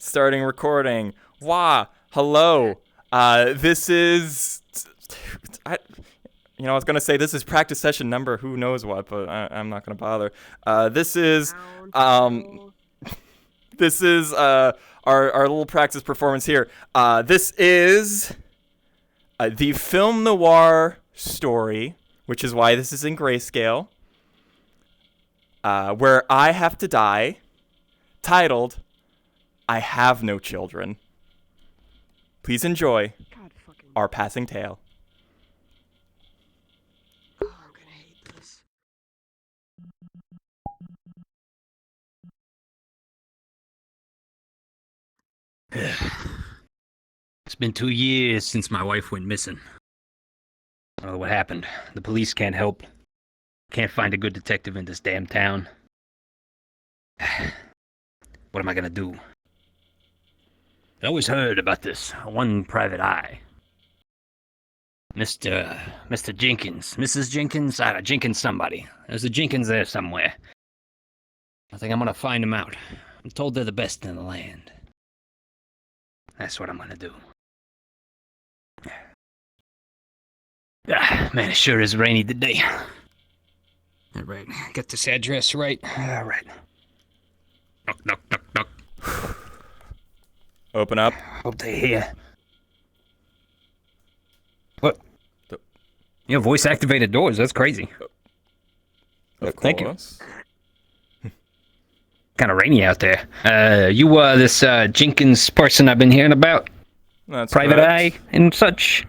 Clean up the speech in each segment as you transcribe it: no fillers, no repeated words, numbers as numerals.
Starting recording. Wah. Hello. This is... I was going to say this is practice session number who knows what, but I'm not going to bother. This is our little practice performance here. This is the Film Noir story, which is why this is in grayscale, where I have to die, titled, I Have No Children. Please enjoy our passing tale. Oh, I'm gonna hate this. It's been 2 years since my wife went missing. I don't know what happened. The police can't help. Can't find a good detective in this damn town. What am I gonna do? I always heard about this one private eye. Mr. Jenkins. Mrs. Jenkins? Jenkins somebody. There's a Jenkins there somewhere. I think I'm gonna find him out. I'm told they're the best in the land. That's what I'm gonna do. Man, it sure is rainy today. Alright, get this address right. Alright. Knock, knock, knock, knock. Open up. Hope they hear. What? You have voice-activated doors. That's crazy. Thank you. Kind of rainy out there. You this Jenkins person I've been hearing about? That's Private correct. Eye and such?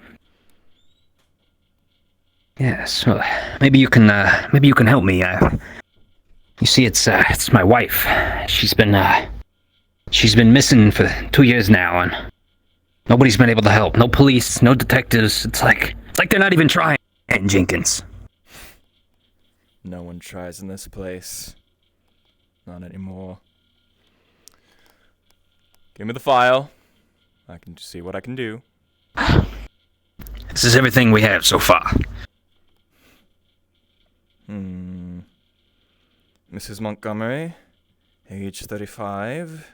Yes, well, maybe you can help me. You see, it's my wife. She's been missing for 2 years now, and nobody's been able to help. No police, no detectives. It's like they're not even trying. Jenkins. No one tries in this place. Not anymore. Give me the file. I can see what I can do. This is everything we have so far. Mrs. Montgomery, age 35,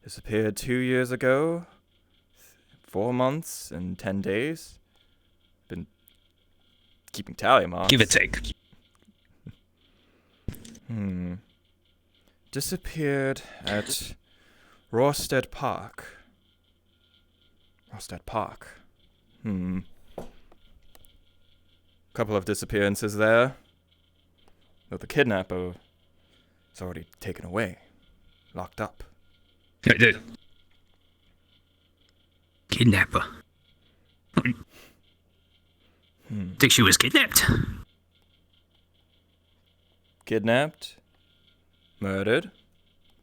disappeared 2 years ago, 4 months and 10 days. Been keeping tally marks. Give or take. Disappeared at Rosted Park. Rosted Park. Couple of disappearances there. Though the kidnapper is already taken away. Locked up. Kidnapper. Think she was kidnapped? Kidnapped? Murdered?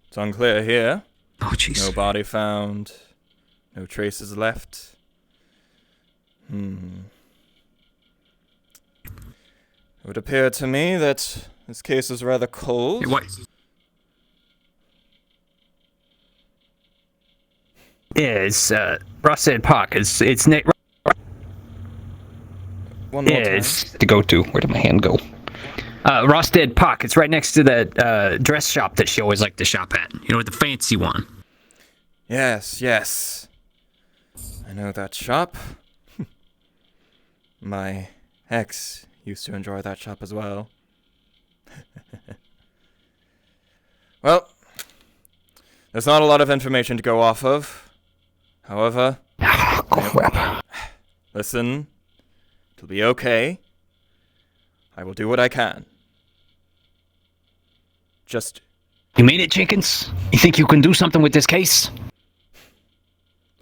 It's unclear here. Oh, jeez. No body found. No traces left. It would appear to me that this case is rather cold. What? Yeah, it's Rosted Park. It's One more time. it's to go to. Where did my hand go? Rosted Park. It's right next to that dress shop that she always liked to shop at. You know, the fancy one. Yes. I know that shop. My ex used to enjoy that shop as well. Well, there's not a lot of information to go off of. However, listen, it'll be okay. I will do what I can. Just... You mean it, Jenkins? You think you can do something with this case?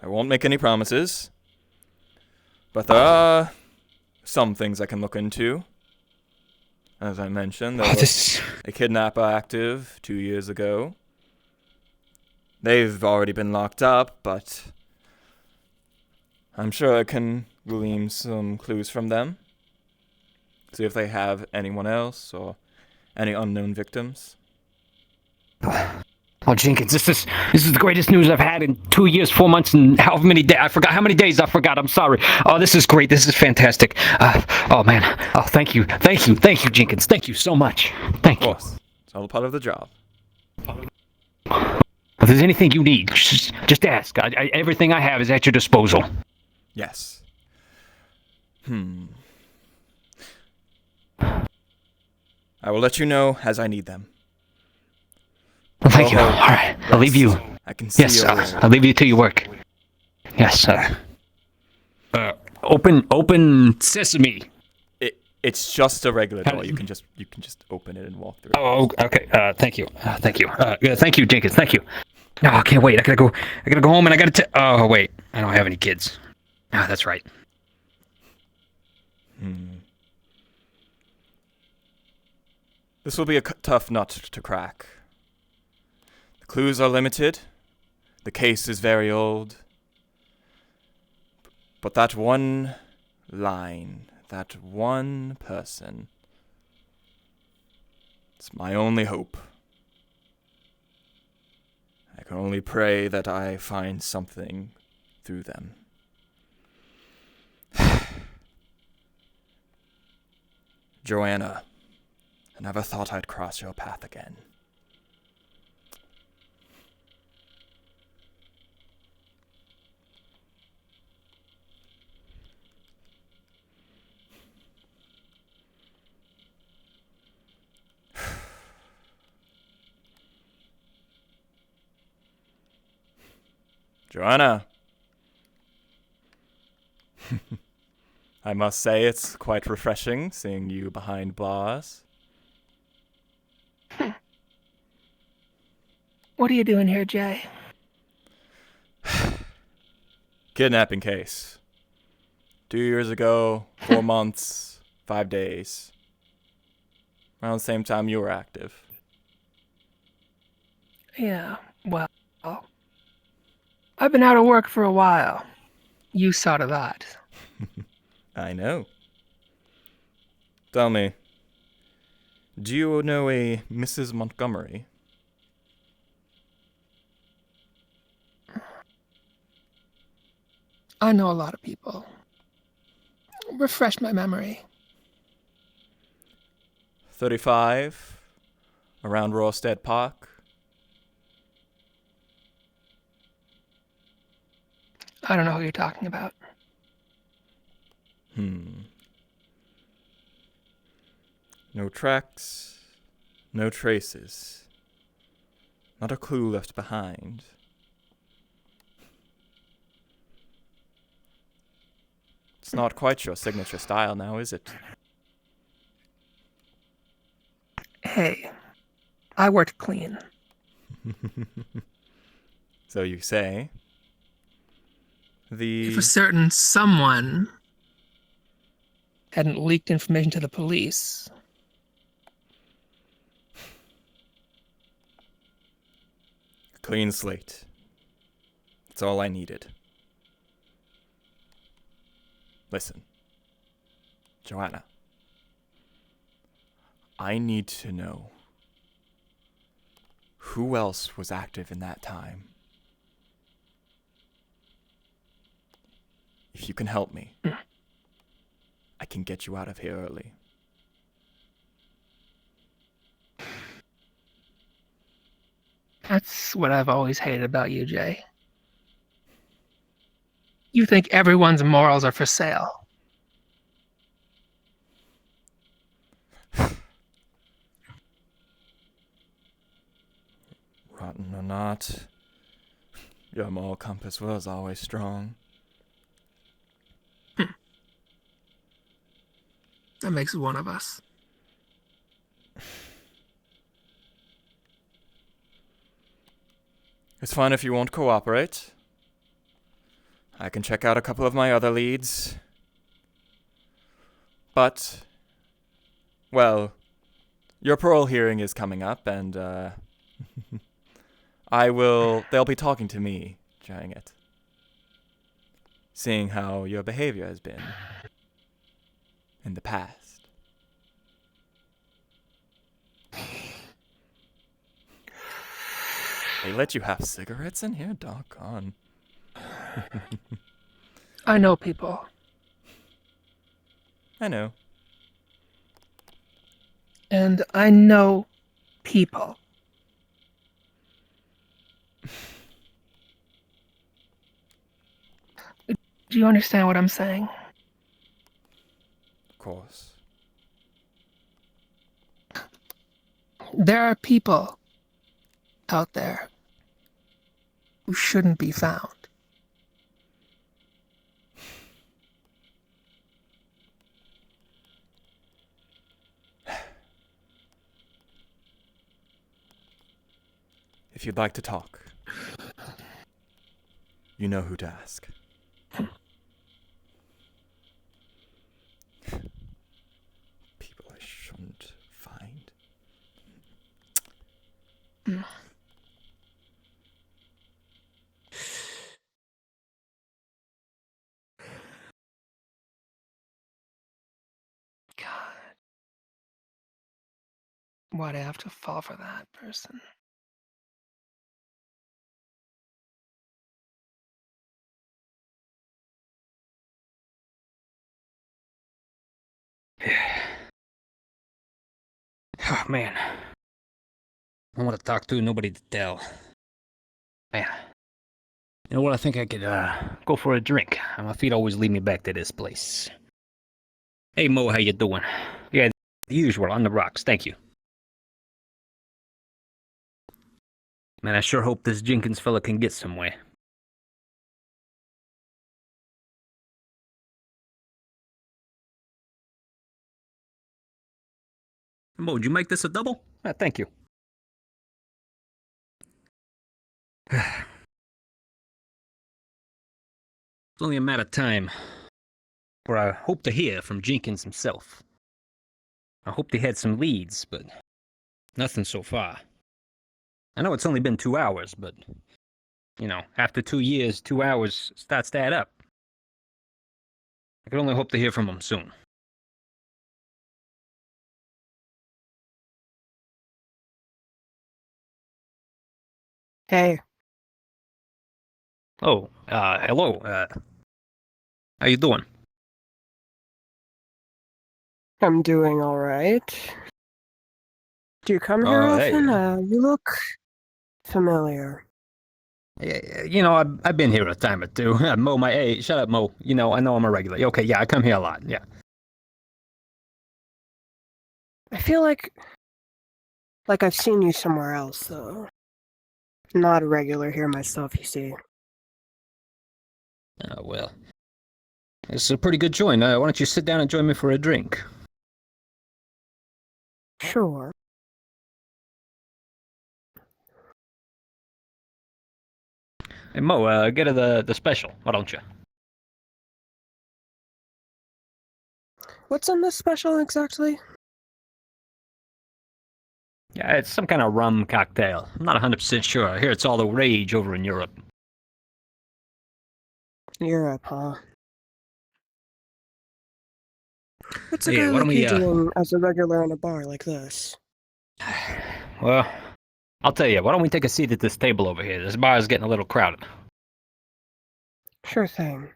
I won't make any promises. But there are some things I can look into. As I mentioned, there was a kidnapper active 2 years ago. They've already been locked up, but I'm sure I can glean some clues from them. See if they have anyone else or any unknown victims. Oh, Jenkins, this is the greatest news I've had in 2 years, 4 months, and however many days. I forgot how many days. I forgot. I'm sorry. Oh, this is great. This is fantastic. Oh man. Oh, thank you, Jenkins. Thank you so much. Thank you. Of course, it's all a part of the job. If there's anything you need, just ask. Everything I have is at your disposal. Yes. I will let you know as I need them. Well, thank you. All right, I'll leave you. I can see Yes, your I'll leave you to your work. Yes, open sesame. It's just a regular door. You can just open it and walk through. Oh, okay. Thank you. Thank you. Thank you, Jenkins. Thank you. No, I can't wait. I gotta go home and I gotta. Oh, wait. I don't have any kids. Ah, that's right. This will be a tough nut to crack. The clues are limited. The case is very old. But that one line, that one person, it's my only hope. I can only pray that I find something through them. Joanna, I never thought I'd cross your path again. Joanna. I must say it's quite refreshing seeing you behind bars. What are you doing here, Jay? Kidnapping case. 2 years ago, 4 months, 5 days. Around the same time you were active. Yeah, well, I've been out of work for a while. You saw to that. I know. Tell me, do you know a Mrs. Montgomery? I know a lot of people. Refresh my memory. 35, around Rorstead Park. I don't know who you're talking about. No tracks, no traces. Not a clue left behind. It's not quite your signature style now, is it? Hey, I worked clean. So you say. If a certain someone hadn't leaked information to the police, Clean slate. That's all I needed. Listen, Joanna. I need to know who else was active in that time. If you can help me, I can get you out of here early. that's what I've always hated about you, Jay. You think everyone's morals are for sale. Rotten or not, your moral compass was always strong. That makes one of us. It's fine if you won't cooperate. I can check out a couple of my other leads. But, well, your parole hearing is coming up, and, they'll be talking to me during it. Seeing how your behavior has been in the past. They let you have cigarettes in here? Doggone. I know people. I know. And I know people. Do you understand what I'm saying? Of course. There are people out there who shouldn't be found. If you'd like to talk, you know who to ask. People I shouldn't find. God. Why'd I have to fall for that person? Oh, man. I want to talk to, nobody to tell. Man. You know what, I think I could, go for a drink. My feet always lead me back to this place. Hey, Mo, how you doing? Yeah, the usual, on the rocks, thank you. Man, I sure hope this Jenkins fella can get somewhere. Mo, did you make this a double? Thank you. It's only a matter of time where I hope to hear from Jenkins himself. I hoped he had some leads, but nothing so far. I know it's only been 2 hours, but, you know, after 2 years, 2 hours starts to add up. I can only hope to hear from him soon. Hey. Oh, hello, how you doing? I'm doing alright. Do you come here often? Hey. You look familiar. Yeah, you know, I've been here a time or two. Mo, hey, shut up, Mo. You know, I know I'm a regular. Okay, yeah, I come here a lot, yeah. I feel like I've seen you somewhere else, though. Not a regular here myself, you see. Oh, well. It's a pretty good joint. Why don't you sit down and join me for a drink? Sure. Hey, Mo, get her the special, why don't you? What's in this special exactly? Yeah, it's some kind of rum cocktail. I'm not 100% sure. I hear it's all the rage over in Europe. Europe, huh? What's a Yeah, guy why don't like we, you doing as a regular in a bar like this? Well, I'll tell you, why don't we take a seat at this table over here? This bar is getting a little crowded. Sure thing.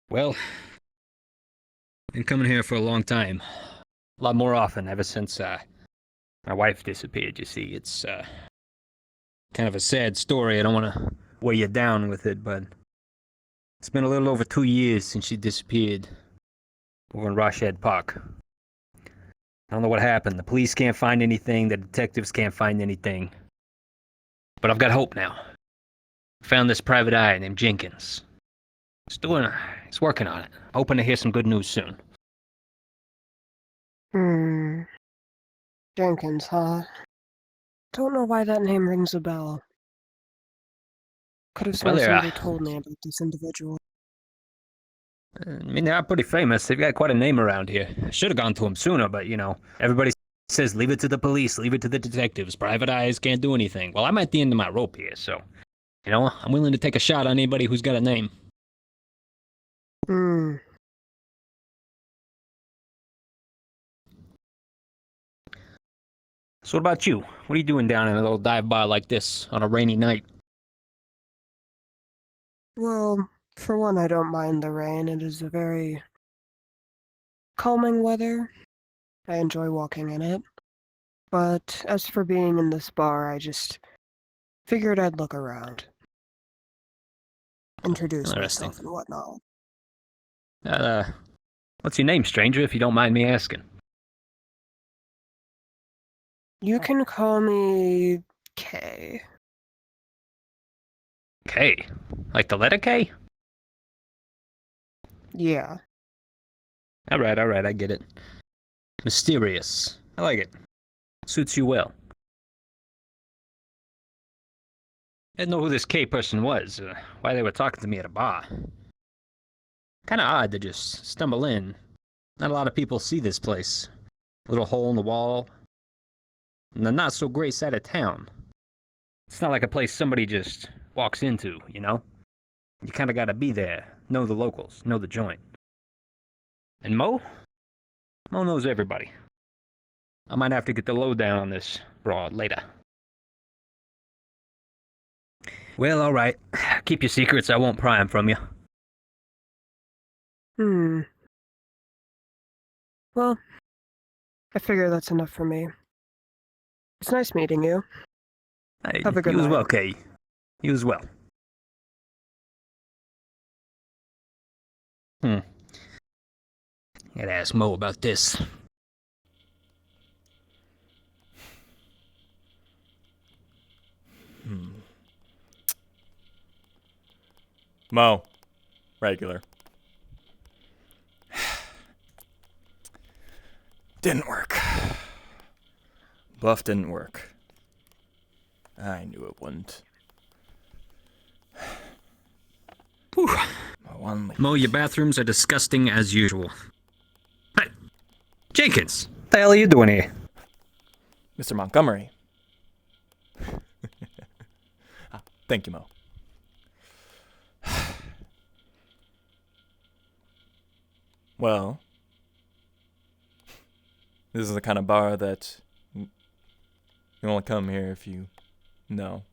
Well, been coming here for a long time. A lot more often ever since, my wife disappeared, you see. It's, kind of a sad story. I don't want to weigh you down with it, but it's been a little over 2 years since she disappeared over in Rashad Park. I don't know what happened. The police can't find anything. The detectives can't find anything. But I've got hope now. Found this private eye named Jenkins. He's working on it. Hoping to hear some good news soon. Jenkins, huh? Don't know why that name rings a bell. Could have sworn somebody told me about this individual. I mean, they are pretty famous. They've got quite a name around here. I should have gone to them sooner, but, you know, everybody says leave it to the police, leave it to the detectives. Private eyes can't do anything. Well, I'm at the end of my rope here, so, you know, I'm willing to take a shot on anybody who's got a name. So what about you? What are you doing down in a little dive bar like this on a rainy night? Well, for one, I don't mind the rain. It is a very calming weather. I enjoy walking in it. But as for being in this bar, I just figured I'd look around. Introduce Interesting. myself and whatnot. What's your name, stranger, if you don't mind me asking? You can call me Kay. K? Like the letter K? Yeah. Alright, I get it. Mysterious. I like it. Suits you well. I didn't know who this K person was, why they were talking to me at a bar. Kinda odd to just stumble in. Not a lot of people see this place. Little hole in the wall. And the not so great side of town. It's not like a place somebody just walks into, you know? You kinda gotta be there, know the locals, know the joint. And Mo? Mo knows everybody. I might have to get the lowdown on this broad later. Well, alright. Keep your secrets, I won't pry them from you. Well, I figure that's enough for me. It's nice meeting you. Hey, Have a good you as night. well, Kay. You as well. Gotta ask Mo about this. Mo. Regular. Didn't work. Bluff didn't work. I knew it wouldn't. Whew. One lead. Mo, your bathrooms are disgusting as usual. Hey, Jenkins, what the hell are you doing here? Mr. Montgomery. Thank you, Mo. Well, this is the kind of bar that you only come here if you know.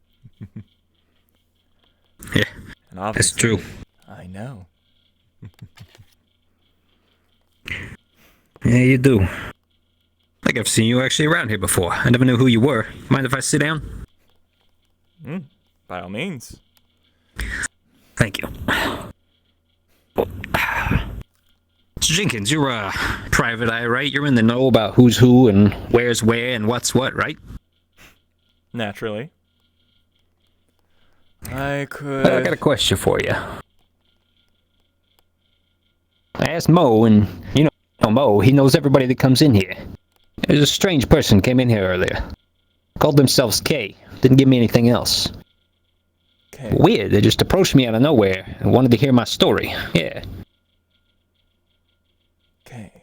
Yeah, And that's true. I know. Yeah, you do. I think I've seen you actually around here before. I never knew who you were. Mind if I sit down? By all means. Thank you. So Jenkins, you're a private eye, right? You're in the know about who's who and where's where and what's what, right? Naturally. I I got a question for you. I asked Mo, and you know Mo, he knows everybody that comes in here. There's a strange person came in here earlier. Called themselves K. Didn't give me anything else. Okay. Weird, they just approached me out of nowhere and wanted to hear my story. Yeah. Okay.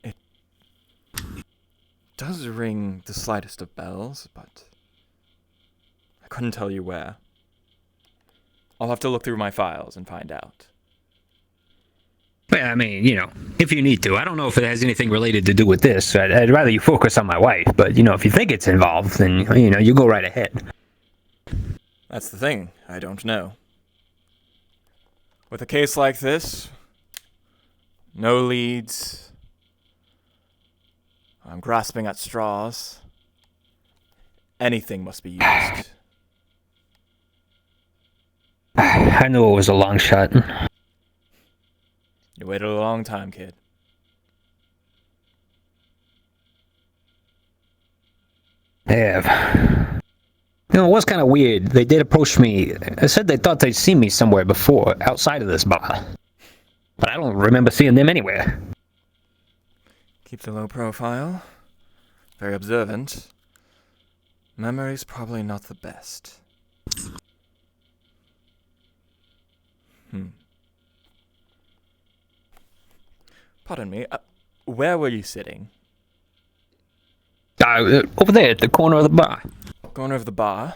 It does ring the slightest of bells, but I couldn't tell you where. I'll have to look through my files and find out. Well, I mean, you know, if you need to. I don't know if it has anything related to do with this. I'd rather you focus on my wife, but, you know, if you think it's involved, then, you know, you go right ahead. That's the thing. I don't know. With a case like this, no leads, I'm grasping at straws. Anything must be used. I knew it was a long shot. You waited a long time, kid. Yeah. You know, it was kind of weird. They did approach me. They said they thought they'd seen me somewhere before, outside of this bar. But I don't remember seeing them anywhere. Keep the low profile. Very observant. Memory's probably not the best. Pardon me, where were you sitting? Over there at the corner of the bar. Corner of the bar?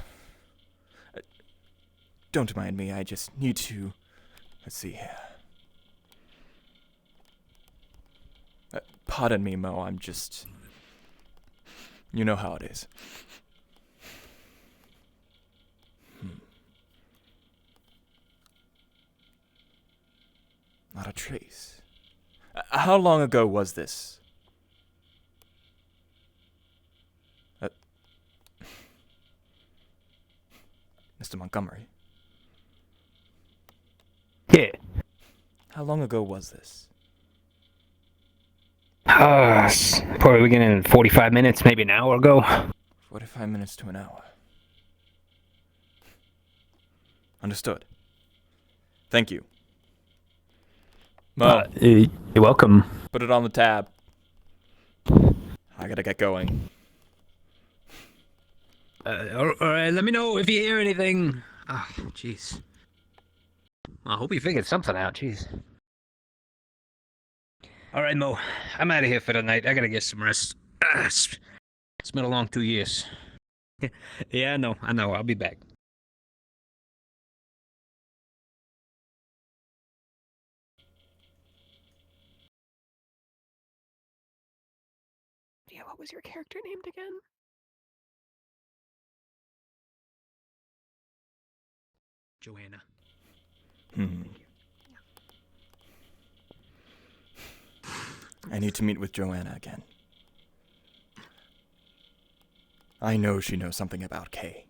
Don't mind me, I just need to... Let's see here. Pardon me, Mo, I'm just... You know how it is. Not a trace. How long ago was this? Mr. Montgomery. Yeah. How long ago was this? Probably beginning in 45 minutes, maybe an hour ago. 45 minutes to an hour. Understood. Thank you. Mo, You're welcome. put it on the tab. I gotta get going. Alright, let me know if you hear anything. Oh, jeez. I hope you figured something out, jeez. Alright, Mo. I'm out of here for the night. I gotta get some rest. It's been a long 2 years. Yeah, I know. I'll be back. Yeah, what was your character named again? Joanna. I need to meet with Joanna again. I know she knows something about Kay.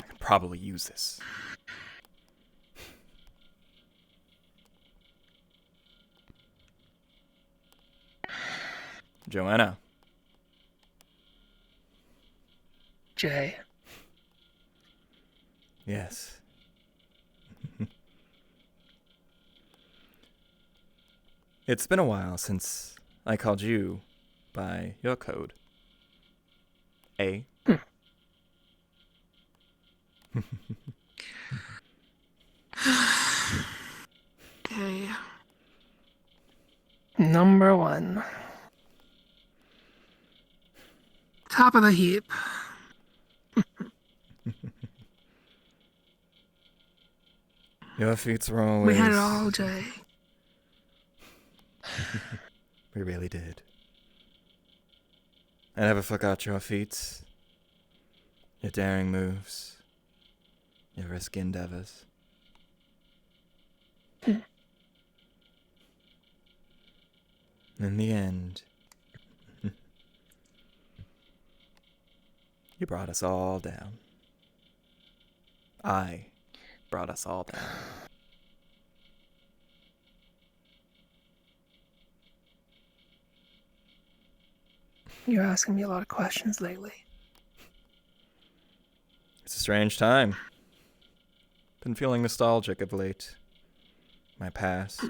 I can probably use this. Joanna. Jay. Yes. It's been a while since I called you by your code. A. Okay. Number 1. Top of the heap. Your feats were always... We had it all, Jay. We really did. I never forgot your feats, your daring moves, your risky endeavors. In the end, you brought us all down. I brought us all down. You're asking me a lot of questions lately. It's a strange time. Been feeling nostalgic of late. My past.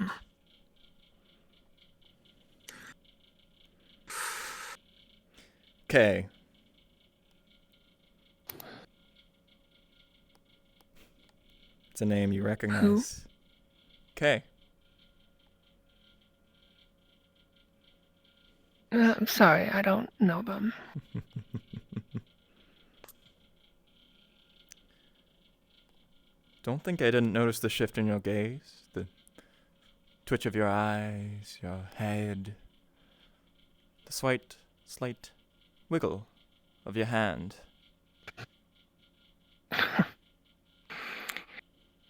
Okay. It's a name you recognize. Okay. I'm sorry, I don't know them. Don't think I didn't notice the shift in your gaze, the twitch of your eyes, your head, the slight wiggle of your hand.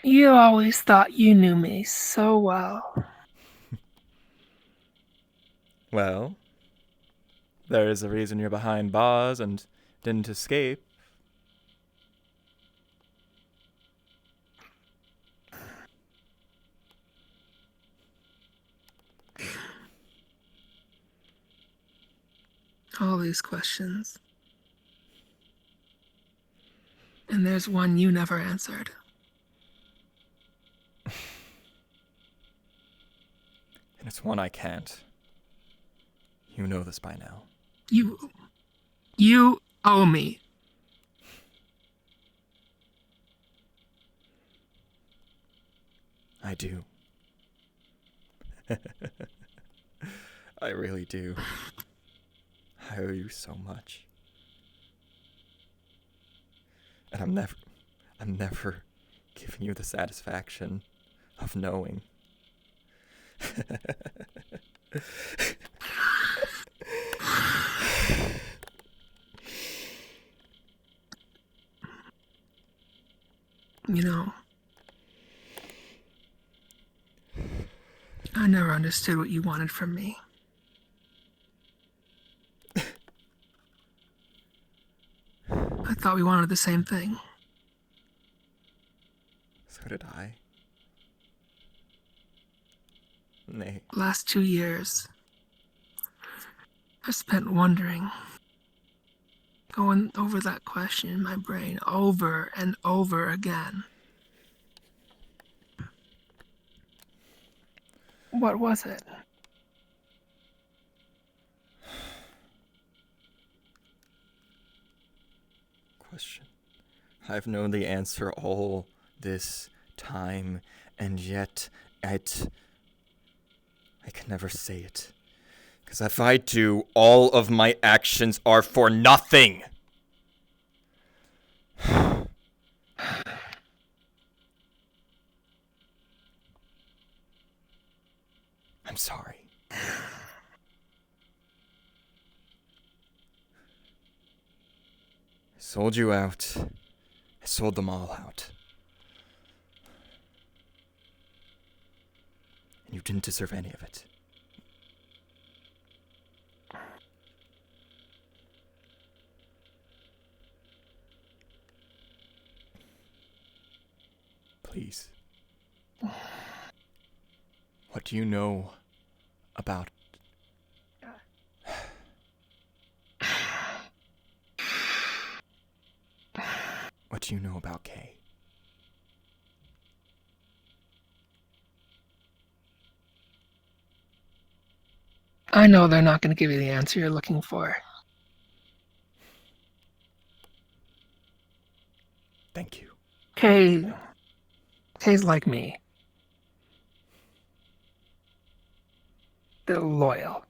You always thought you knew me so well. Well, there is a reason you're behind bars and didn't escape. All these questions. And there's one you never answered. And it's one I can't. You know this by now. You owe me. I do. I really do. I owe you so much. And I'm never giving you the satisfaction of knowing. You know, I never understood what you wanted from me. I thought we wanted the same thing. So did I. Nay. Last 2 years, I spent wondering, going over that question in my brain over and over again. What was it? Question. I've known the answer all this time, and yet I can never say it. Because if I do, all of my actions are for nothing. I'm sorry. I sold you out. I sold them all out. And you didn't deserve any of it. Please. What do you know about... What do you know about Kay? I know they're not going to give you the answer you're looking for. Thank you. Kay's like me. They're loyal.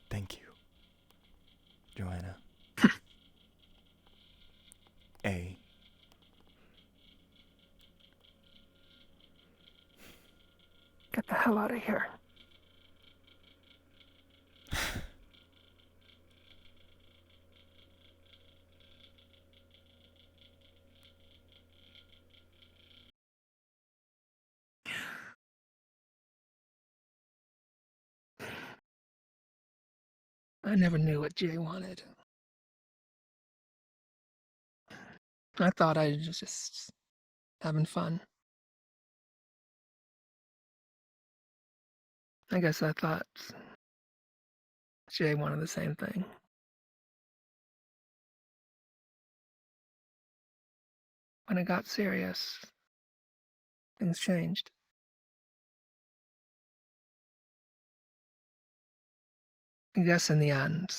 Thank you, Joanna. A. Get the hell out of here. I never knew what Jay wanted. I thought I was just having fun. I guess I thought Jay wanted the same thing. When it got serious, things changed. I guess in the end,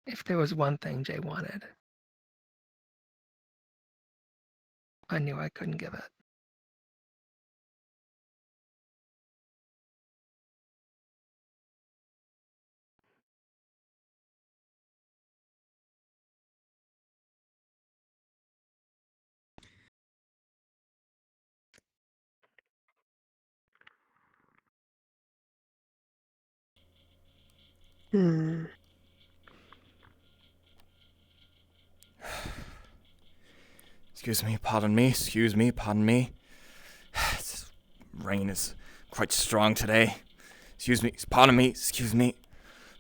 if there was one thing Jay wanted, I knew I couldn't give it. Excuse me, pardon me, pardon me. This rain is quite strong today. Excuse me, pardon me, excuse me.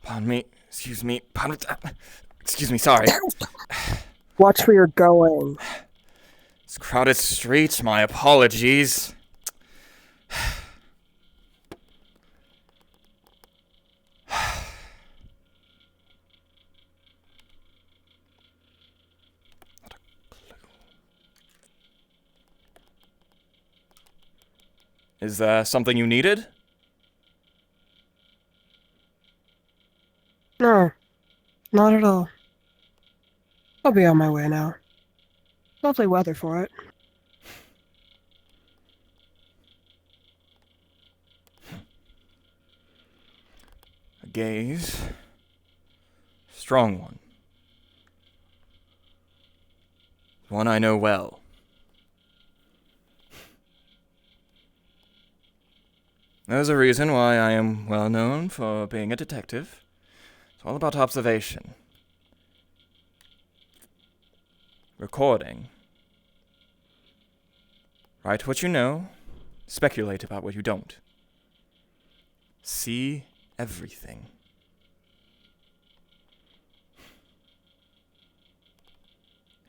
Pardon me, excuse me, pardon me. Excuse me, sorry. Watch where you're going. It's a crowded street, my apologies. Is there something you needed? No, not at all. I'll be on my way now. Lovely weather for it. A gaze. Strong one. One I know well. There's a reason why I am well known for being a detective. It's all about observation. recording. Write what you know, speculate about what you don't. See everything.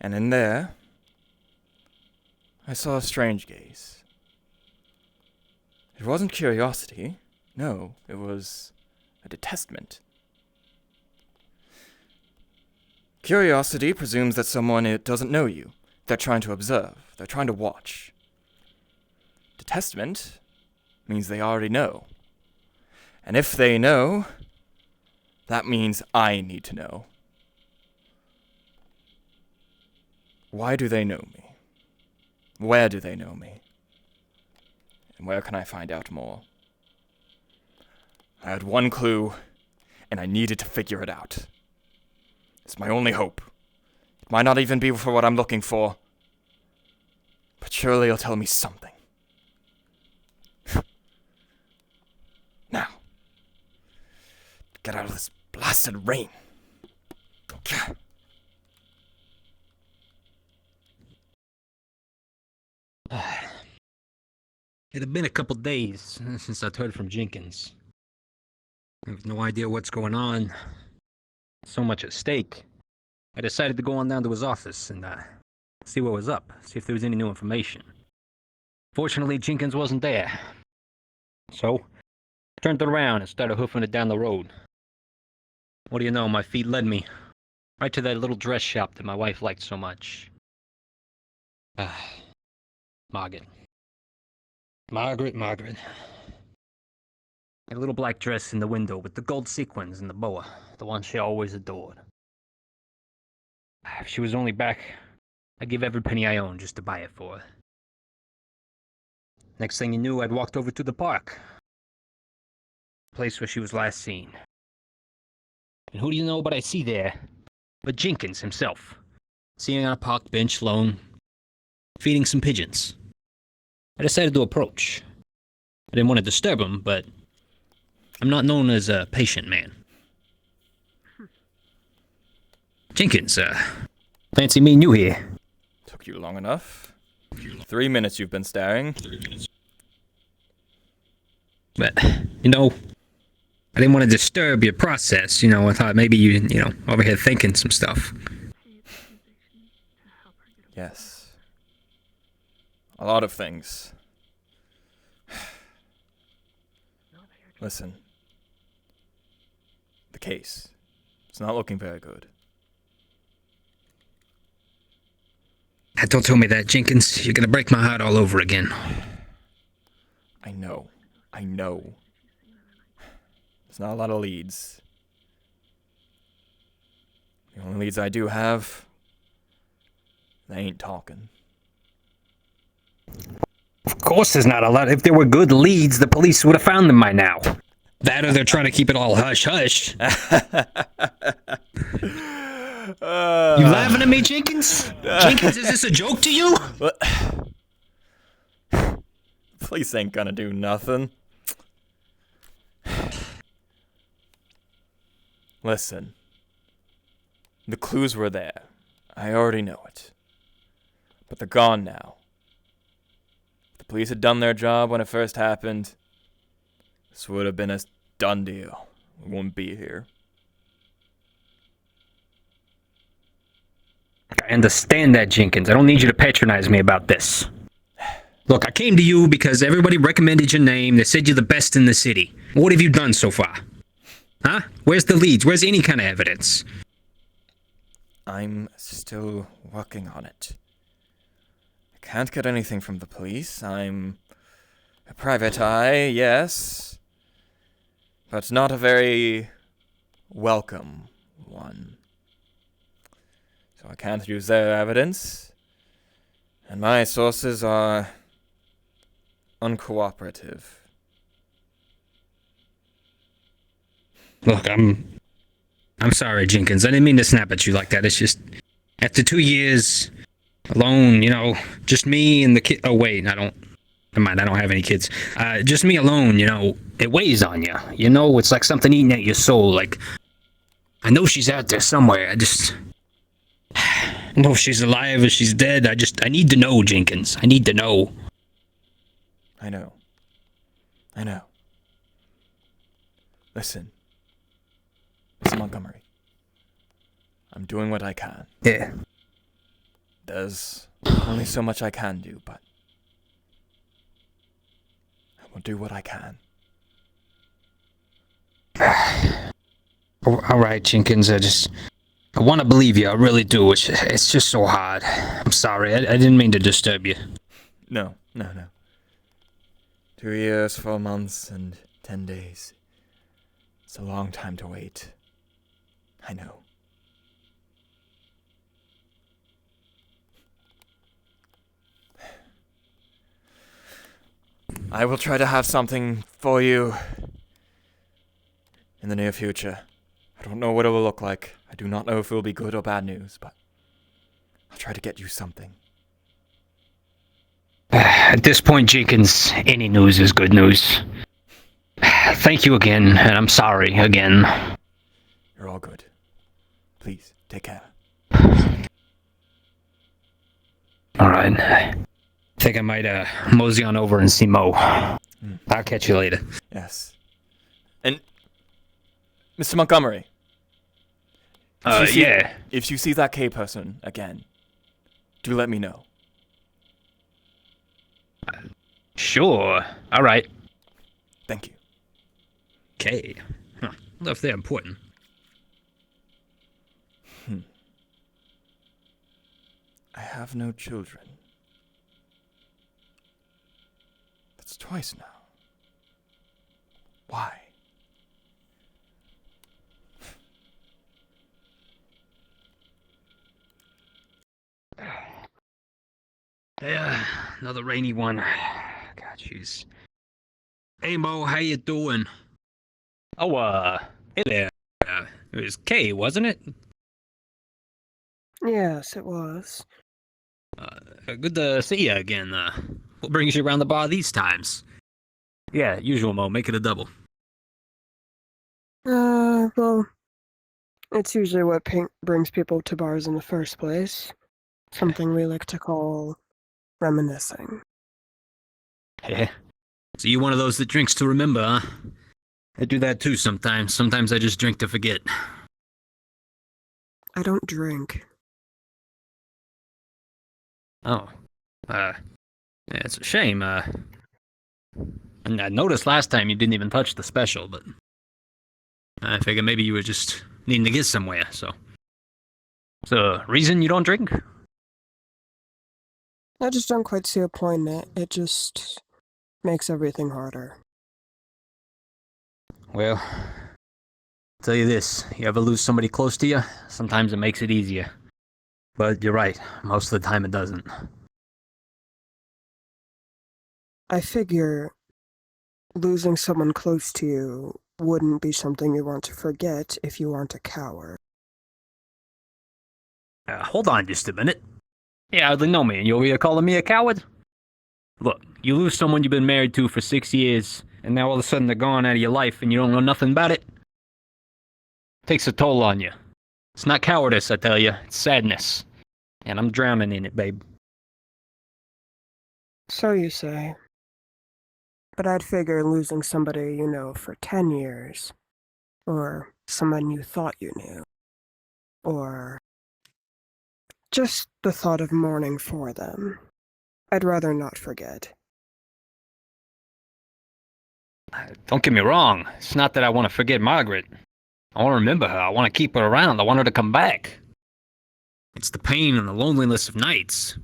And in there, I saw a strange gaze. It wasn't curiosity. No, it was a detestment. Curiosity presumes that someone doesn't know you. They're trying to observe. They're trying to watch. Detestment means they already know. And if they know, that means I need to know. Why do they know me? Where do they know me? And where can I find out more? I had one clue, and I needed to figure it out. It's my only hope. It might not even be for what I'm looking for, but surely it'll tell me something. Now, get out of this blasted rain. It had been a couple days since I'd heard from Jenkins. I have no idea what's going on. So much at stake. I decided to go on down to his office and see what was up, see if there was any new information. Fortunately, Jenkins wasn't there. So, I turned around and started hoofing it down the road. What do you know, my feet led me right to that little dress shop that my wife liked so much. Margaret. Margaret. A little black dress in the window with the gold sequins and the boa, the one she always adored. If she was only back, I'd give every penny I owned just to buy it for her. Next thing you knew, I'd walked over to the park. The place where she was last seen. And who do you know but I see there? But Jenkins himself, sitting on a park bench alone, feeding some pigeons. I decided to approach. I didn't want to disturb him, but I'm not known as a patient man. Jenkins, fancy meeting you here. Took you long enough. 3 minutes you've been staring. But, you know, I didn't want to disturb your process, I thought maybe you over here thinking some stuff. Yes. A lot of things. Listen. The case. It's not looking very good. Don't tell me that, Jenkins. You're gonna break my heart all over again. I know. There's not a lot of leads. The only leads I do have, they ain't talking. Of course there's not a lot. If there were good leads, the police would have found them by now. That or they're trying to keep it all hush-hush. You laughing at me, Jenkins? Jenkins, is this a joke to you? Police ain't gonna do nothing. Listen. The clues were there. I already know it. But they're gone now. If the police had done their job when it first happened, this would have been a done deal. We wouldn't be here. I understand that, Jenkins. I don't need you to patronize me about this. Look, I came to you because everybody recommended your name. They said you're the best in the city. What have you done so far? Huh? Where's the leads? Where's any kind of evidence? I'm still working on it. I can't get anything from the police. I'm a private eye, yes, but not a very welcome one. So I can't use their evidence, and my sources are uncooperative. Look, I'm sorry, Jenkins. I didn't mean to snap at you like that. It's just, after 2 years alone, just me and the kid. Oh, wait, never mind, I don't have any kids. Just me alone, it weighs on you. It's like something eating at your soul. Like, I know she's out there somewhere. don't know if she's alive or she's dead. I need to know, Jenkins. I need to know. I know. Listen, Mr. Montgomery. I'm doing what I can. Yeah. There's only so much I can do, but I will do what I can. All right, Jenkins. I want to believe you. I really do. It's just so hard. I'm sorry. I didn't mean to disturb you. No. 2 years, 4 months, and 10 days. It's a long time to wait. I know. I will try to have something for you in the near future. I don't know what it will look like. I do not know if it will be good or bad news, but I'll try to get you something. At this point, Jenkins, any news is good news. Thank you again, and I'm sorry again. You're all good. Please, take care. Alright. I think I might mosey on over and see Mo. I'll catch you later. Yes. And Mr. Montgomery. Yeah. If you see that K person again, do let me know. Sure. Alright. Thank you. Okay. Huh. I wonder if they're important. I have no children. That's twice now. Why? Yeah, another rainy one. God, jeez. Hey, Mo, how you doing? Oh, hey there. It was Kay, wasn't it? Yes, it was. Good to see you again. What brings you around the bar these times? Yeah, usual, Mo. Make it a double. Well, it's usually what brings people to bars in the first place. Something we like to call reminiscing. Yeah. So you one of those that drinks to remember, huh? I do that too sometimes. Sometimes I just drink to forget. I don't drink. Oh. Yeah, it's a shame. And I noticed last time you didn't even touch the special, but I figured maybe you were just needing to get somewhere, so. So, reason you don't drink? I just don't quite see a point in it. It just makes everything harder. Well, I'll tell you this, you ever lose somebody close to you, sometimes it makes it easier. But you're right, most of the time it doesn't. I figure losing someone close to you wouldn't be something you want to forget if you aren't a coward. Hold on just a minute. You hardly know me, and you're here calling me a coward? Look, you lose someone you've been married to for 6 years, and now all of a sudden they're gone out of your life and you don't know nothing about it? Takes a toll on you. It's not cowardice, I tell you. It's sadness. And I'm drowning in it, babe. So you say. But I'd figure losing somebody you know for 10 years, or someone you thought you knew, or just the thought of mourning for them, I'd rather not forget. Don't get me wrong. It's not that I want to forget Margaret. I want to remember her. I want to keep her around. I want her to come back. It's the pain and the loneliness of nights.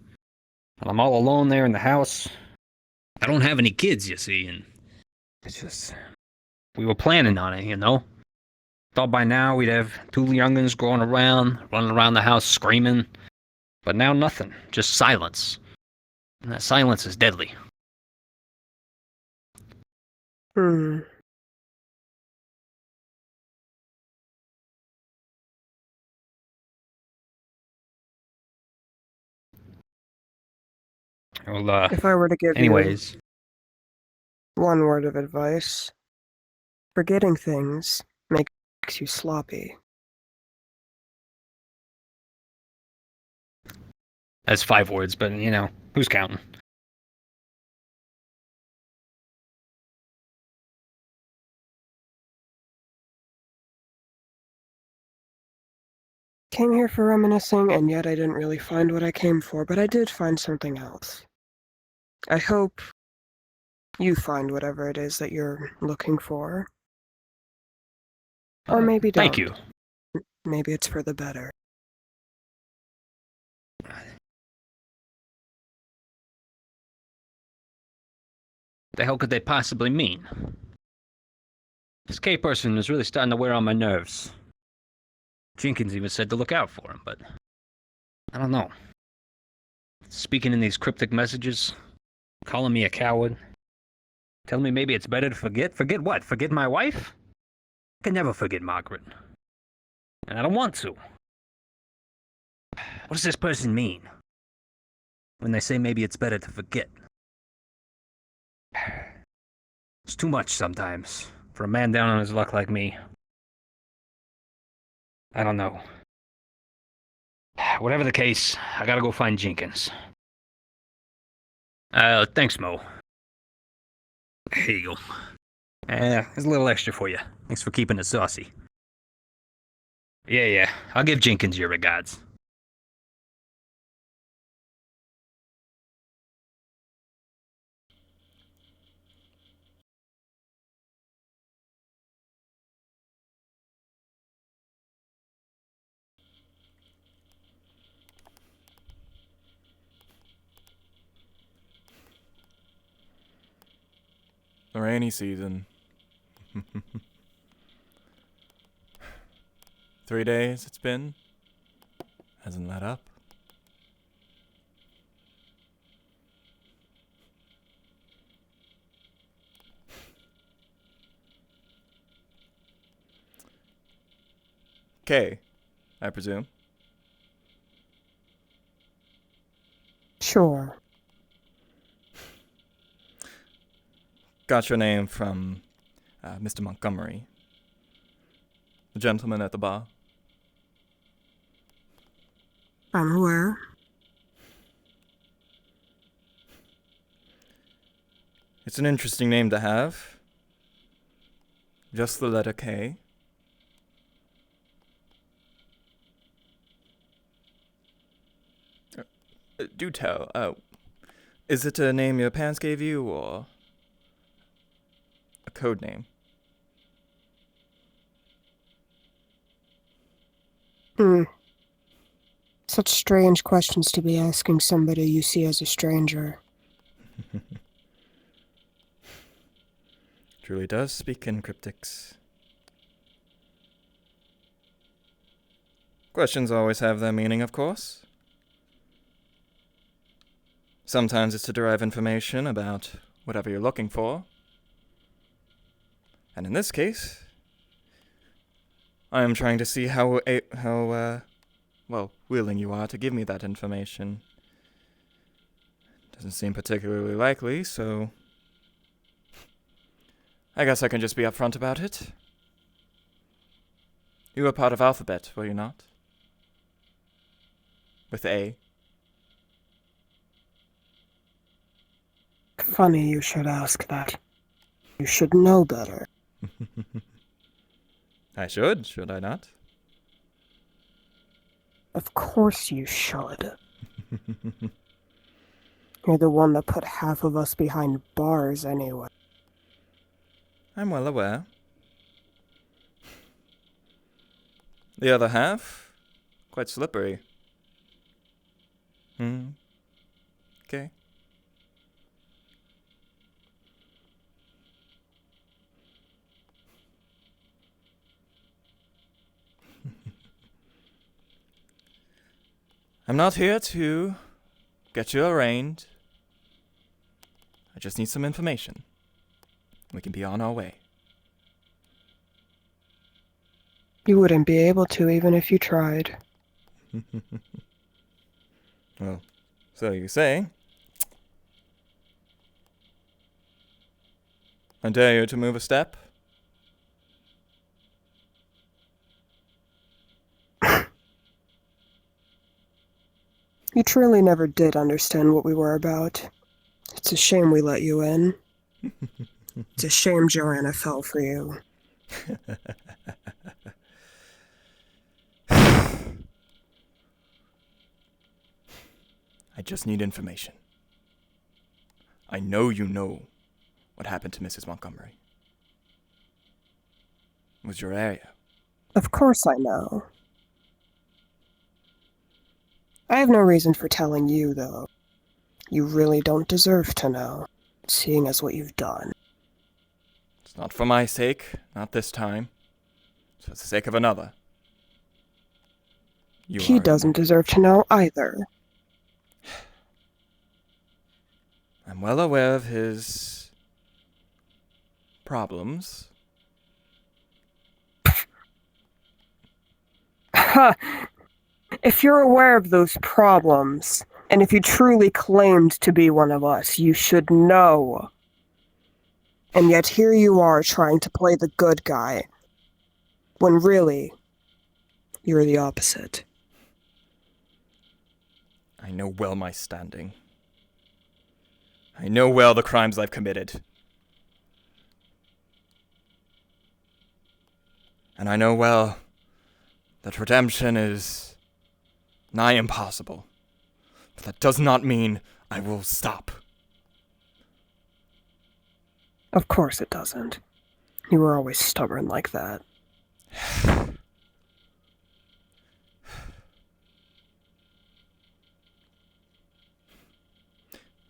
And I'm all alone there in the house. I don't have any kids, you see, and it's just... We were planning on it, you know? Thought by now we'd have 2 young'uns going around, running around the house screaming. But now nothing. Just silence. And that silence is deadly. Hmm. Well, If I were to give anyways... you one word of advice, forgetting things makes you sloppy. as 5 words, but, who's counting? Came here for reminiscing, and yet I didn't really find what I came for, but I did find something else. I hope you find whatever it is that you're looking for. Or maybe don't. Thank you. Maybe it's for the better. The hell could they possibly mean? This K person is really starting to wear on my nerves. Jenkins even said to look out for him, but I don't know. Speaking in these cryptic messages, calling me a coward, telling me maybe it's better to forget. Forget what? Forget my wife? I can never forget Margaret. And I don't want to. What does this person mean when they say maybe it's better to forget? It's too much sometimes for a man down on his luck like me. I don't know. Whatever the case, I gotta go find Jenkins. Thanks, Mo. Here you go. Here's a little extra for you. Thanks for keeping it saucy. Yeah, I'll give Jenkins your regards. The rainy season. 3 days it's been. Hasn't let up. Kay, I presume. Sure. Got your name from Mr. Montgomery, the gentleman at the bar. I'm aware. It's an interesting name to have. Just the letter K. Do tell, is it a name your parents gave you, or a code name? Such strange questions to be asking somebody you see as a stranger. Truly does speak in cryptics. Questions always have their meaning, of course. Sometimes it's to derive information about whatever you're looking for. And in this case, I am trying to see how willing you are to give me that information. Doesn't seem particularly likely, so I guess I can just be upfront about it. You were part of Alphabet, were you not? With A. Funny you should ask that. You should know better. I should I not? Of course you should. You're the one that put half of us behind bars anyway. I'm well aware. The other half? Quite slippery. Okay. I'm not here to get you arraigned. I just need some information. We can be on our way. You wouldn't be able to even if you tried. Well, so you say. I dare you to move a step. You truly never did understand what we were about. It's a shame we let you in. It's a shame Joanna fell for you. I just need information. I know you know what happened to Mrs. Montgomery. It was your area. Of course I know. I have no reason for telling you, though. You really don't deserve to know, seeing as what you've done. It's not for my sake, not this time. It's for the sake of another. He doesn't deserve to know either. I'm well aware of his problems. If you're aware of those problems, and if you truly claimed to be one of us, you should know. And yet here you are trying to play the good guy, when really, you're the opposite. I know well my standing. I know well the crimes I've committed. And I know well that redemption is nigh impossible. But that does not mean I will stop. Of course it doesn't. You were always stubborn like that.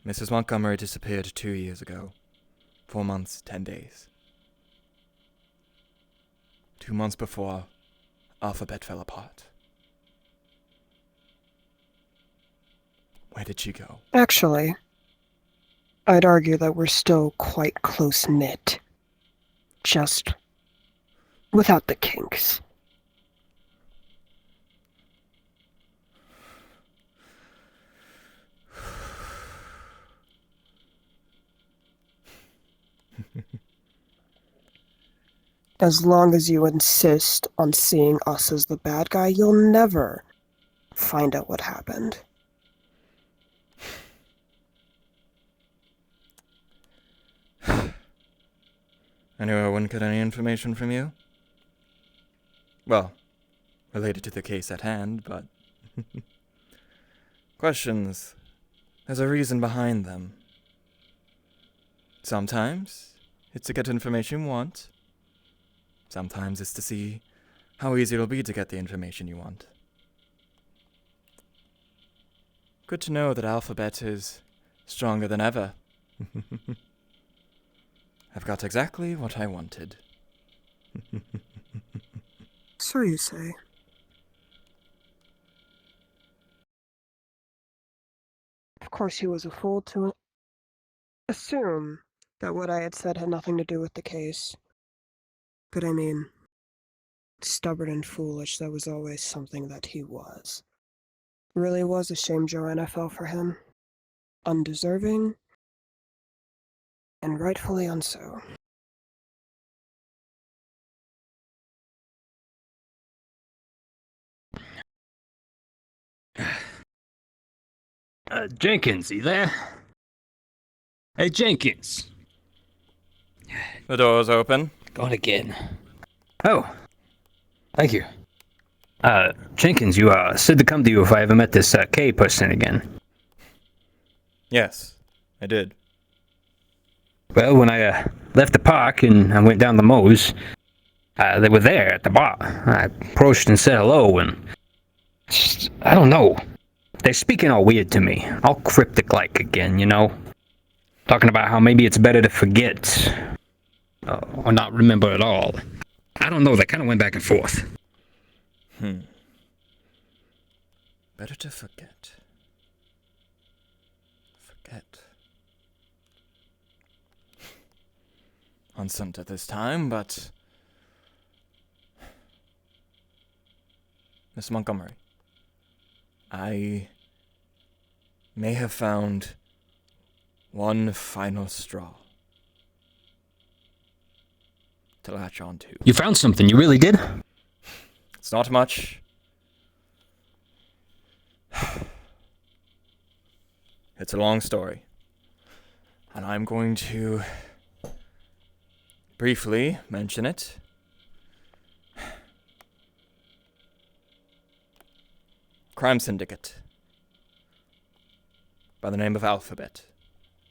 Mrs. Montgomery disappeared 2 years ago. 4 months, 10 days. 2 months before, Alphabet fell apart. Where did she go? Actually, I'd argue that we're still quite close-knit. Just without the kinks. As long as you insist on seeing us as the bad guy, you'll never find out what happened. I knew I wouldn't get any information from you. Well, related to the case at hand, but... Questions. There's a reason behind them. Sometimes it's to get information you want. Sometimes it's to see how easy it'll be to get the information you want. Good to know that Alphabet is stronger than ever. I've got exactly what I wanted. So you say. Of course he was a fool to assume that what I had said had nothing to do with the case. But I mean, stubborn and foolish, that was always something that he was. Really was a shame Joanna fell for him. Undeserving, and rightfully unso. Jenkins, you there? Hey, Jenkins. The door's open. Gone again. Oh, thank you. Jenkins, you said to come to you if I ever met this K person again. Yes, I did. Well, when I left the park and I went down the Moe's, they were there at the bar. I approached and said hello, and just, I don't know. They're speaking all weird to me, all cryptic-like again, you know? Talking about how maybe it's better to forget, or not remember at all. I don't know, they kind of went back and forth. Better to forget. Forget. Unsent at this time, but... Miss Montgomery, I may have found one final straw to latch on to. You found something, you really did? It's not much. It's a long story. And I'm going to briefly mention it. Crime syndicate. By the name of Alphabet.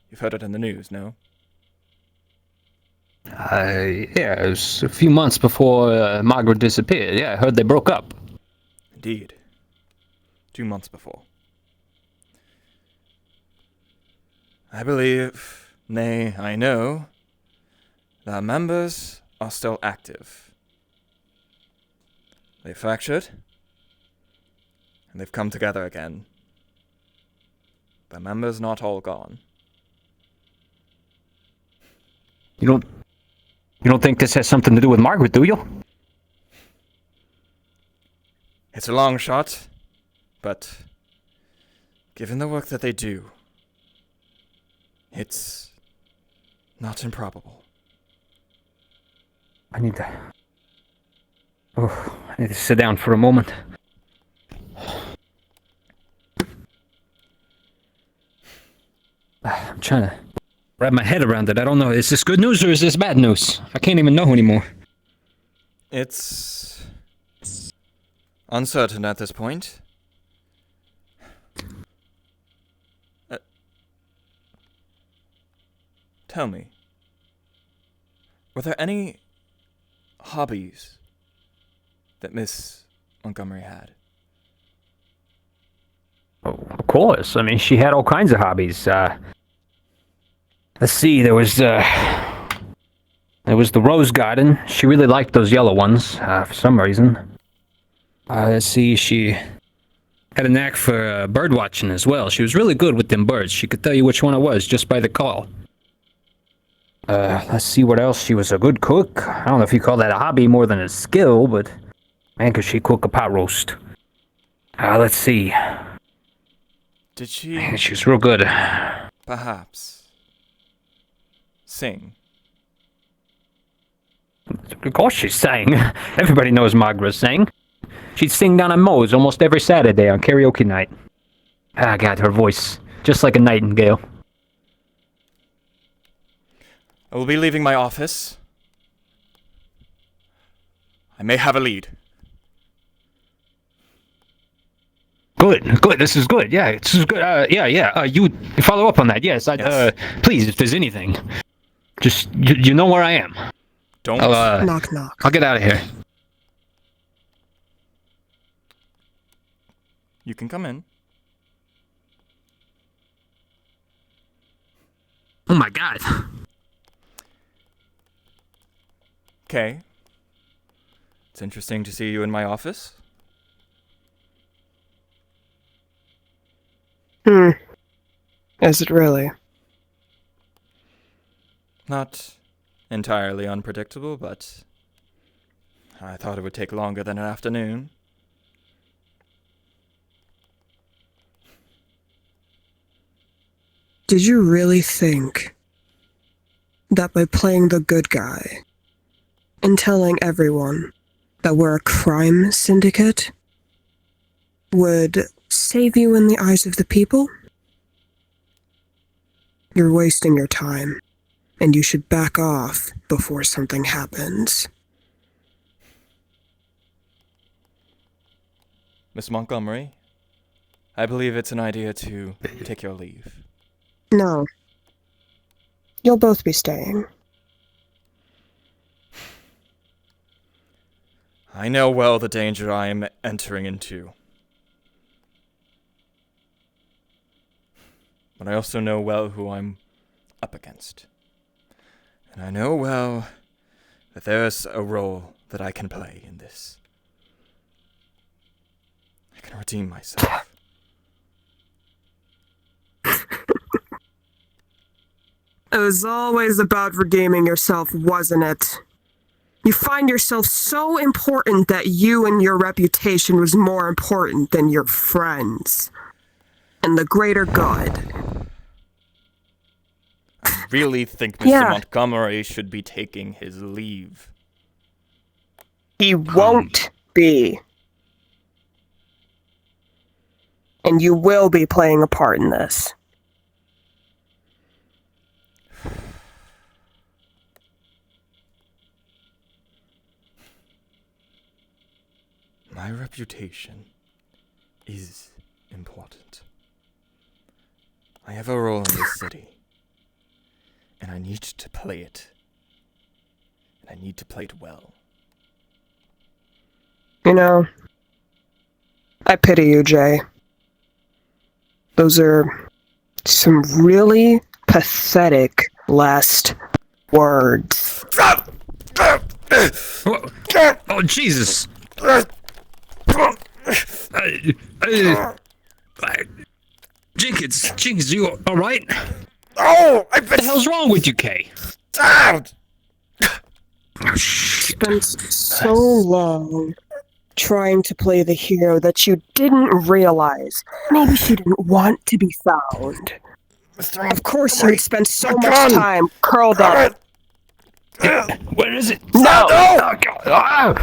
You've heard it in the news, no? Yeah, it was a few months before Margaret disappeared. Yeah, I heard they broke up. Indeed. 2 months before. I believe, nay, I know, that members are still active. They fractured, and they've come together again. The members not all gone. You don't think this has something to do with Margaret, do you? It's a long shot, but given the work that they do, it's not improbable. I need to sit down for a moment. I'm trying to wrap my head around it. I don't know. Is this good news or is this bad news? I can't even know anymore. It's uncertain at this point. Tell me, were there any hobbies that Miss Montgomery had? Oh, of course. I mean, she had all kinds of hobbies. Let's see. There was the rose garden. She really liked those yellow ones for some reason. Let's see. She had a knack for bird watching as well. She was really good with them birds. She could tell you which one it was just by the call. Let's see what else. She was a good cook. I don't know if you call that a hobby more than a skill, but man, could she cook a pot roast. Let's see. Did she... Man, she was real good. Perhaps sing? Of course she sang. Everybody knows Margaret sang. She'd sing down at Moe's almost every Saturday on karaoke night. God, her voice, just like a nightingale. I will be leaving my office. I may have a lead. Good. This is good. Yeah, this is good. You follow up on that. Yes. Yes. Please, if there's anything, just you know where I am. Don't. Knock, knock. I'll get out of here. You can come in. Oh my God. Okay. It's interesting to see you in my office. Is it really? Not entirely unpredictable, but I thought it would take longer than an afternoon. Did you really think that by playing the good guy and telling everyone that we're a crime syndicate would save you in the eyes of the people? You're wasting your time, and you should back off before something happens. Miss Montgomery, I believe it's an idea to take your leave. No. You'll both be staying. I know well the danger I am entering into. But I also know well who I'm up against. And I know well that there's a role that I can play in this. I can redeem myself. It was always about redeeming yourself, wasn't it? You find yourself so important that you and your reputation was more important than your friends. And the greater good. I really think Mr. Montgomery should be taking his leave. He won't be. And you will be playing a part in this. My reputation is important. I have a role in this city, and I need to play it. And I need to play it well. You know, I pity you, Jay. Those are some really pathetic last words. Oh, Jesus! Jenkins, you alright? Oh! What the hell's wrong with you, Kay? Stabbed! Spent so long trying to play the hero that you didn't realize maybe she didn't want to be found. Of course you had spent so much time curled up. Where is it? No! Oh, God.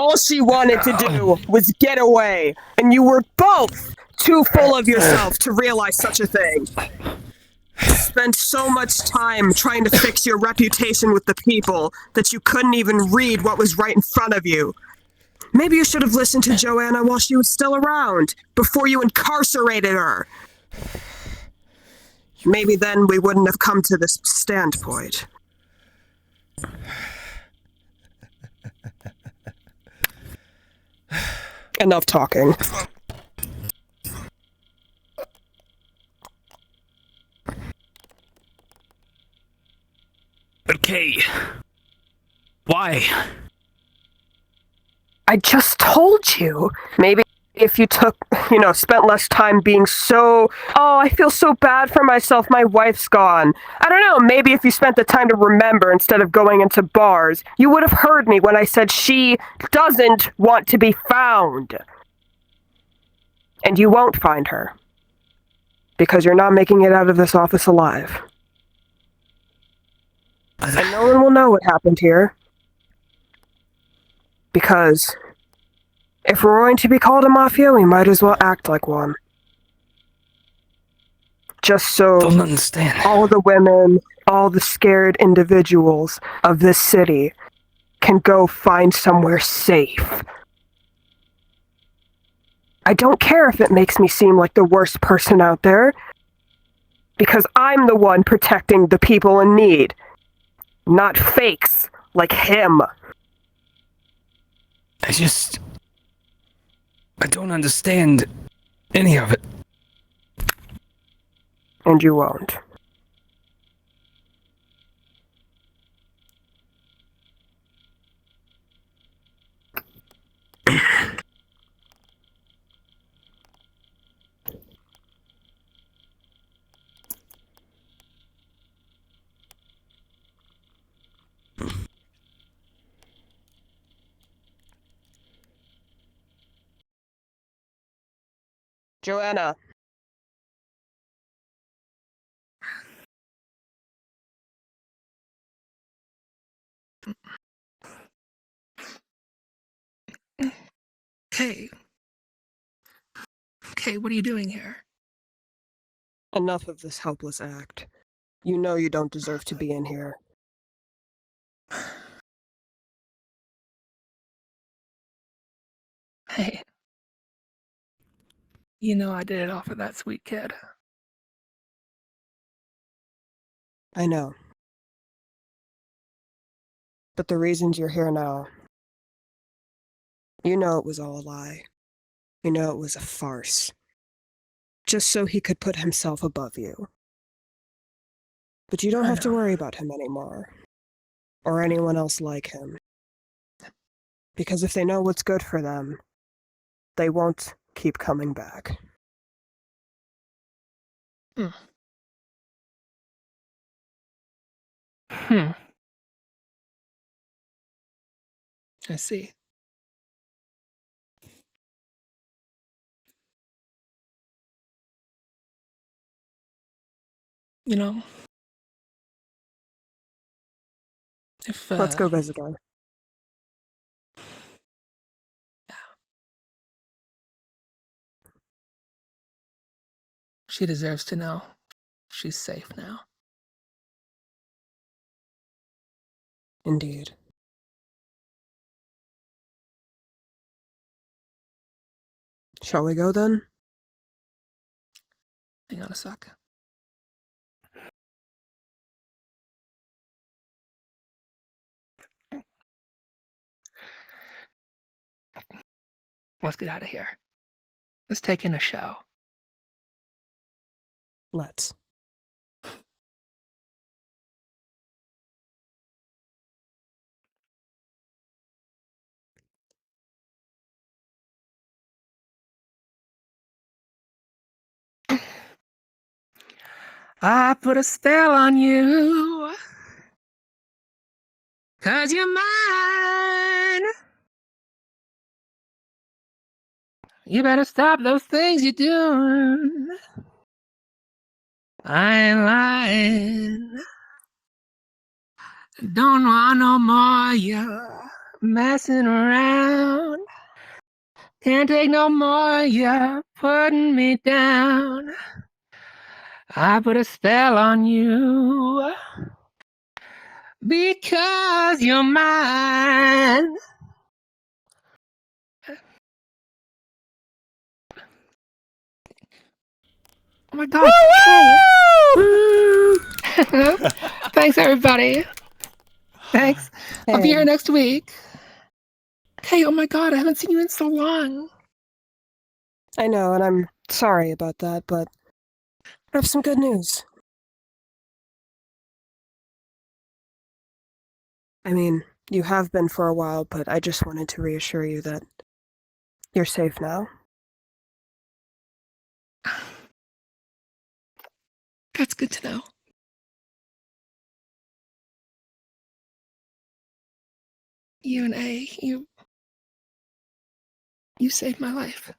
All she wanted to do was get away, and you were both too full of yourself to realize such a thing. Spent so much time trying to fix your reputation with the people that you couldn't even read what was right in front of you. Maybe you should have listened to Joanna while she was still around, before you incarcerated her. Maybe then we wouldn't have come to this standpoint. Enough talking. Okay. Why? I just told you. Maybe if you spent less time being so, I feel so bad for myself, my wife's gone. I don't know, maybe if you spent the time to remember instead of going into bars, you would have heard me when I said she doesn't want to be found. And you won't find her. Because you're not making it out of this office alive. And no one will know what happened here. Because if we're going to be called a mafia, we might as well act like one. Just so Don't understand. all the women, all the scared individuals of this city can go find somewhere safe. I don't care if it makes me seem like the worst person out there, because I'm the one protecting the people in need, not fakes like him. I don't understand any of it. And you won't. Joanna. Kay. Kay, what are you doing here? Enough of this helpless act. You know you don't deserve to be in here. Hey. You know I did it all for that sweet kid. I know. But the reasons you're here now, you know it was all a lie. You know it was a farce. Just so he could put himself above you. But you don't have to worry about him anymore. Or anyone else like him. Because if they know what's good for them, they won't keep coming back. I see. You know, if Let's go visit her. She deserves to know she's safe now. Indeed. Shall we go then? Hang on a sec. Let's get out of here. Let's take in a show. Let's. I put a spell on you, 'cause you're mine. You better stop those things you're doing. I ain't lying. Don't want no more, you're messing around. Can't take no more, you're putting me down. I put a spell on you, because you're mine. Oh my god. Hey. Thanks, everybody. Thanks. I'll be here next week. Hey, oh my god, I haven't seen you in so long. I know, and I'm sorry about that, but I have some good news. I mean, you have been for a while, but I just wanted to reassure you that you're safe now. That's good to know. You and A, you saved my life.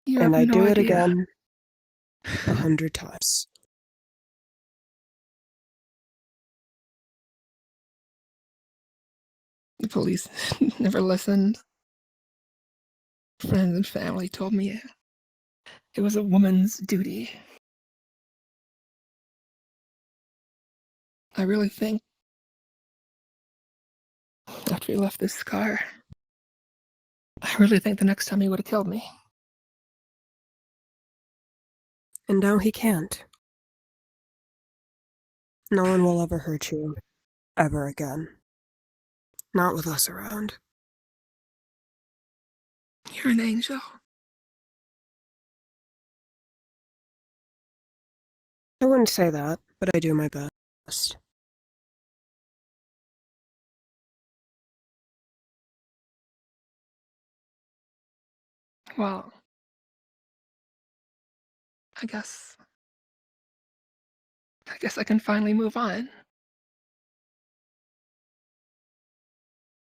You And have I'd no do it idea. again 100 times. The police never listened. Friends and family told me it was a woman's duty. I really think after he left this car, I really think the next time he would have killed me. And now he can't. No one will ever hurt you, ever again. Not with us around. You're an angel. I wouldn't say that, but I do my best. Well, I guess I can finally move on.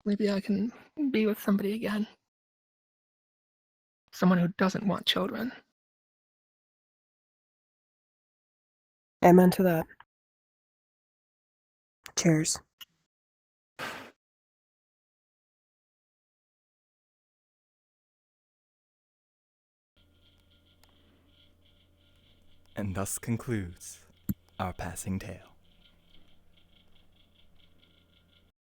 Maybe I can be with somebody again. Someone who doesn't want children. Amen to that. Cheers. And thus concludes our passing tale.